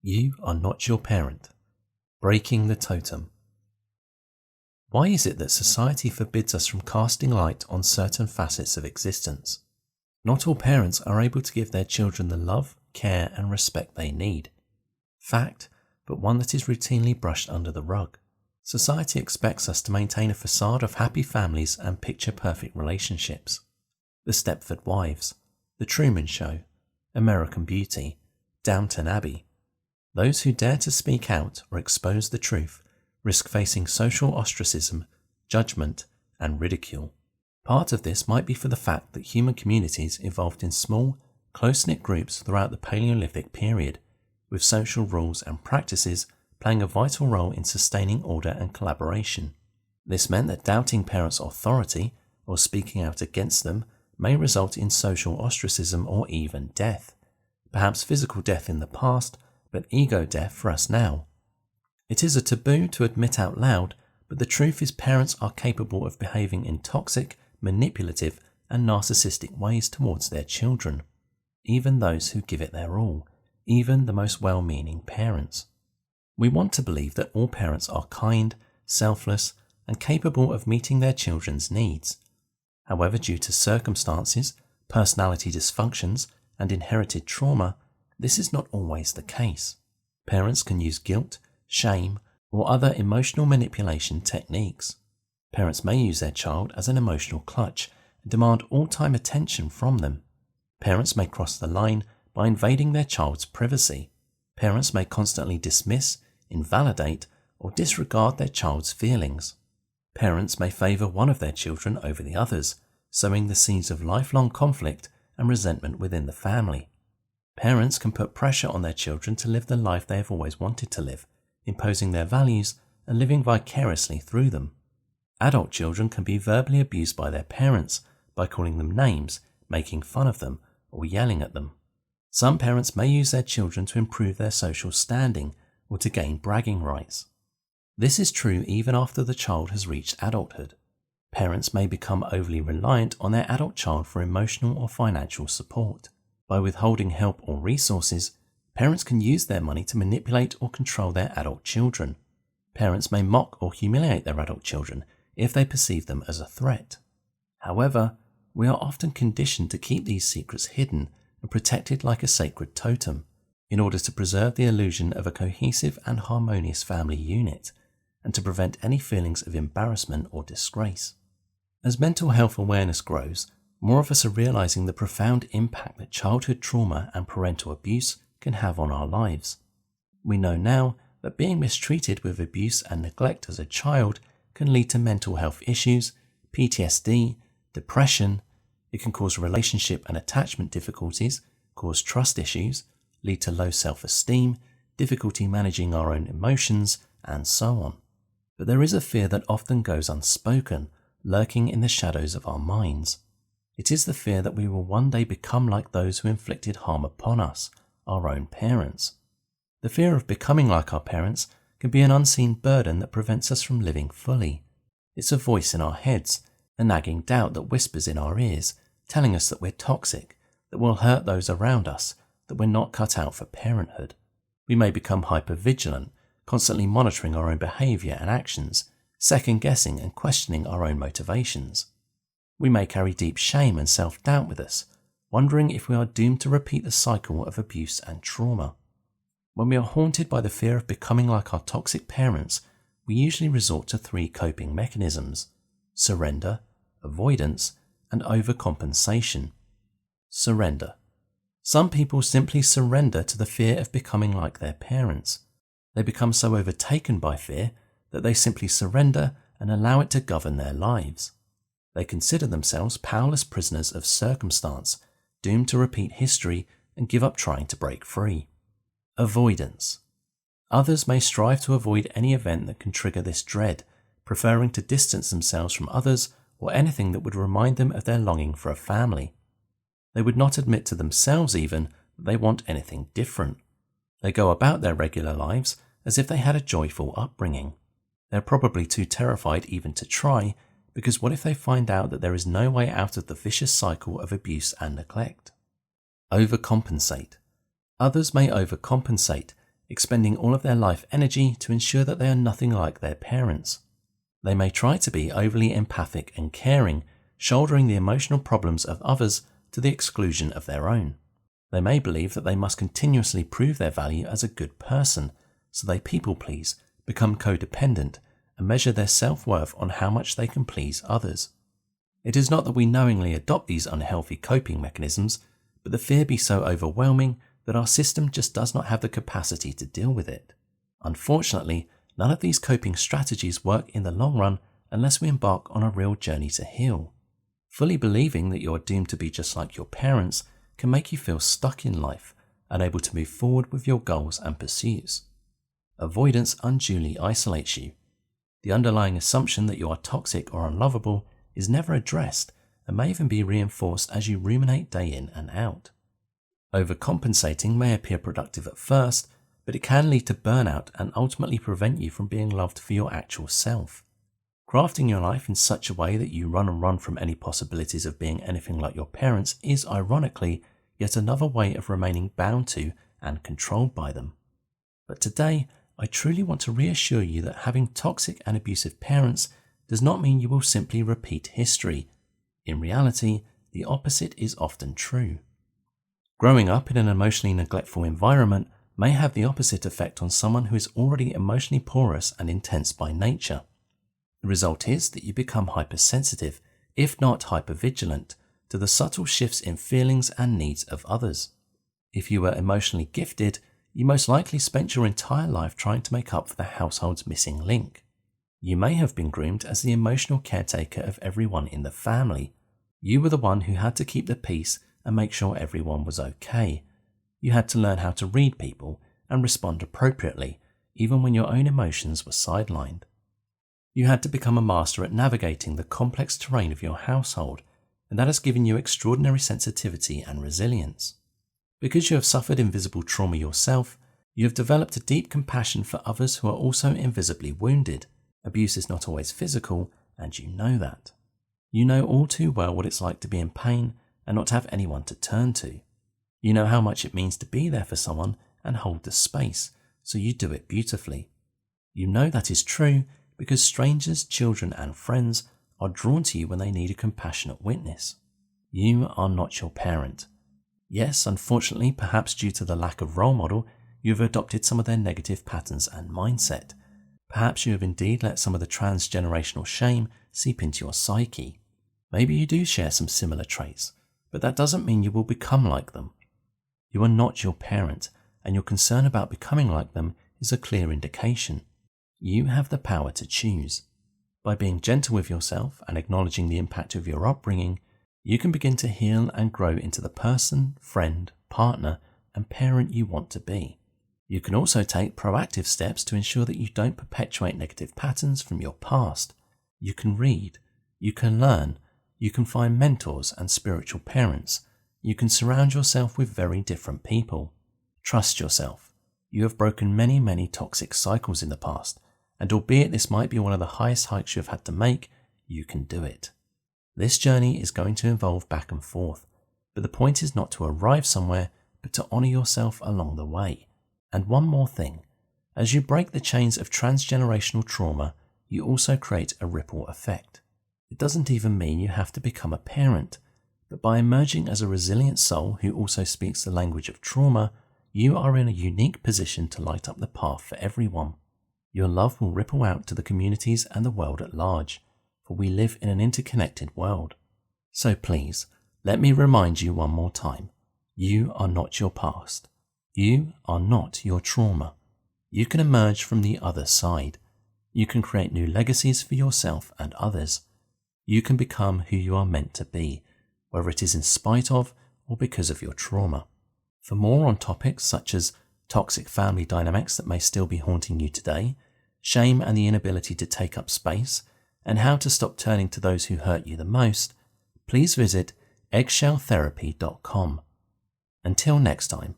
You are not your parent. Breaking the totem. Why is it that society forbids us from casting light on certain facets of existence? Not all parents are able to give their children the love, care and respect they need. Fact, but one that is routinely brushed under the rug. Society expects us to maintain a facade of happy families and picture-perfect relationships. The Stepford Wives, The Truman Show, American Beauty, Downton Abbey. Those who dare to speak out or expose the truth risk facing social ostracism, judgment, and ridicule. Part of this might be for the fact that human communities evolved in small, close-knit groups throughout the Paleolithic period, with social rules and practices playing a vital role in sustaining order and collaboration. This meant that doubting parents' authority or speaking out against them may result in social ostracism or even death. Perhaps physical death in the past, but ego death for us now. It is a taboo to admit out loud, but the truth is parents are capable of behaving in toxic, manipulative, and narcissistic ways towards their children. Even those who give it their all, even the most well-meaning parents. We want to believe that all parents are kind, selfless, and capable of meeting their children's needs. However, due to circumstances, personality dysfunctions, and inherited trauma, this is not always the case. Parents can use guilt, shame, or other emotional manipulation techniques. Parents may use their child as an emotional clutch and demand all-time attention from them. Parents may cross the line by invading their child's privacy. Parents may constantly dismiss, invalidate, or disregard their child's feelings. Parents may favour one of their children over the others, sowing the seeds of lifelong conflict and resentment within the family. Parents can put pressure on their children to live the life they have always wanted to live, imposing their values and living vicariously through them. Adult children can be verbally abused by their parents by calling them names, making fun of them, or yelling at them. Some parents may use their children to improve their social standing or to gain bragging rights. This is true even after the child has reached adulthood. Parents may become overly reliant on their adult child for emotional or financial support. By withholding help or resources, parents can use their money to manipulate or control their adult children. Parents may mock or humiliate their adult children if they perceive them as a threat. However, we are often conditioned to keep these secrets hidden and protected like a sacred totem, in order to preserve the illusion of a cohesive and harmonious family unit, and to prevent any feelings of embarrassment or disgrace. As mental health awareness grows, more of us are realizing the profound impact that childhood trauma and parental abuse can have on our lives. We know now that being mistreated with abuse and neglect as a child can lead to mental health issues, PTSD, depression. It can cause relationship and attachment difficulties, cause trust issues, lead to low self-esteem, difficulty managing our own emotions, and so on. But there is a fear that often goes unspoken, lurking in the shadows of our minds. It is the fear that we will one day become like those who inflicted harm upon us, our own parents. The fear of becoming like our parents can be an unseen burden that prevents us from living fully. It's a voice in our heads, a nagging doubt that whispers in our ears, telling us that we're toxic, that we'll hurt those around us, that we're not cut out for parenthood. We may become hypervigilant, constantly monitoring our own behaviour and actions, second-guessing and questioning our own motivations. We may carry deep shame and self-doubt with us, wondering if we are doomed to repeat the cycle of abuse and trauma. When we are haunted by the fear of becoming like our toxic parents, we usually resort to 3 coping mechanisms: surrender, avoidance, and overcompensation. Surrender. Some people simply surrender to the fear of becoming like their parents. They become so overtaken by fear that they simply surrender and allow it to govern their lives. They consider themselves powerless prisoners of circumstance, doomed to repeat history and give up trying to break free. Avoidance. Others may strive to avoid any event that can trigger this dread, preferring to distance themselves from others or anything that would remind them of their longing for a family. They would not admit to themselves even that they want anything different. They go about their regular lives as if they had a joyful upbringing. They're probably too terrified even to try, because what if they find out that there is no way out of the vicious cycle of abuse and neglect? Overcompensate. Others may overcompensate, expending all of their life energy to ensure that they are nothing like their parents. They may try to be overly empathic and caring, shouldering the emotional problems of others to the exclusion of their own. They may believe that they must continuously prove their value as a good person, so they people please, become codependent, and measure their self-worth on how much they can please others. It is not that we knowingly adopt these unhealthy coping mechanisms, but the fear be so overwhelming that our system just does not have the capacity to deal with it. Unfortunately, none of these coping strategies work in the long run unless we embark on a real journey to heal. Fully believing that you are doomed to be just like your parents can make you feel stuck in life, unable to move forward with your goals and pursuits. Avoidance unduly isolates you. The underlying assumption that you are toxic or unlovable is never addressed and may even be reinforced as you ruminate day in and out. Overcompensating may appear productive at first, but it can lead to burnout and ultimately prevent you from being loved for your actual self. Crafting your life in such a way that you run from any possibilities of being anything like your parents is, ironically, yet another way of remaining bound to and controlled by them. But today, I truly want to reassure you that having toxic and abusive parents does not mean you will simply repeat history. In reality, the opposite is often true. Growing up in an emotionally neglectful environment may have the opposite effect on someone who is already emotionally porous and intense by nature. The result is that you become hypersensitive, if not hypervigilant, to the subtle shifts in feelings and needs of others. If you were emotionally gifted, you most likely spent your entire life trying to make up for the household's missing link. You may have been groomed as the emotional caretaker of everyone in the family. You were the one who had to keep the peace and make sure everyone was okay. You had to learn how to read people and respond appropriately, even when your own emotions were sidelined. You had to become a master at navigating the complex terrain of your household, and that has given you extraordinary sensitivity and resilience. Because you have suffered invisible trauma yourself, you have developed a deep compassion for others who are also invisibly wounded. Abuse is not always physical, and you know that. You know all too well what it's like to be in pain and not have anyone to turn to. You know how much it means to be there for someone and hold the space, so you do it beautifully. You know that is true because strangers, children and friends are drawn to you when they need a compassionate witness. You are not your parent. Yes, unfortunately, perhaps due to the lack of role model, you have adopted some of their negative patterns and mindset. Perhaps you have indeed let some of the transgenerational shame seep into your psyche. Maybe you do share some similar traits, but that doesn't mean you will become like them. You are not your parent, and your concern about becoming like them is a clear indication. You have the power to choose. By being gentle with yourself and acknowledging the impact of your upbringing, you can begin to heal and grow into the person, friend, partner, and parent you want to be. You can also take proactive steps to ensure that you don't perpetuate negative patterns from your past. You can read, you can learn, you can find mentors and spiritual parents. You can surround yourself with very different people. Trust yourself. You have broken many toxic cycles in the past, and albeit this might be one of the highest hikes you have had to make, you can do it. This journey is going to involve back and forth, but the point is not to arrive somewhere, but to honour yourself along the way. And one more thing, as you break the chains of transgenerational trauma, you also create a ripple effect. It doesn't even mean you have to become a parent, but by emerging as a resilient soul who also speaks the language of trauma, you are in a unique position to light up the path for everyone. Your love will ripple out to the communities and the world at large, for we live in an interconnected world. So please, let me remind you one more time. You are not your past. You are not your trauma. You can emerge from the other side. You can create new legacies for yourself and others. You can become who you are meant to be, whether it is in spite of or because of your trauma. For more on topics such as toxic family dynamics that may still be haunting you today, shame and the inability to take up space, and how to stop turning to those who hurt you the most, please visit eggshelltherapy.com. Until next time.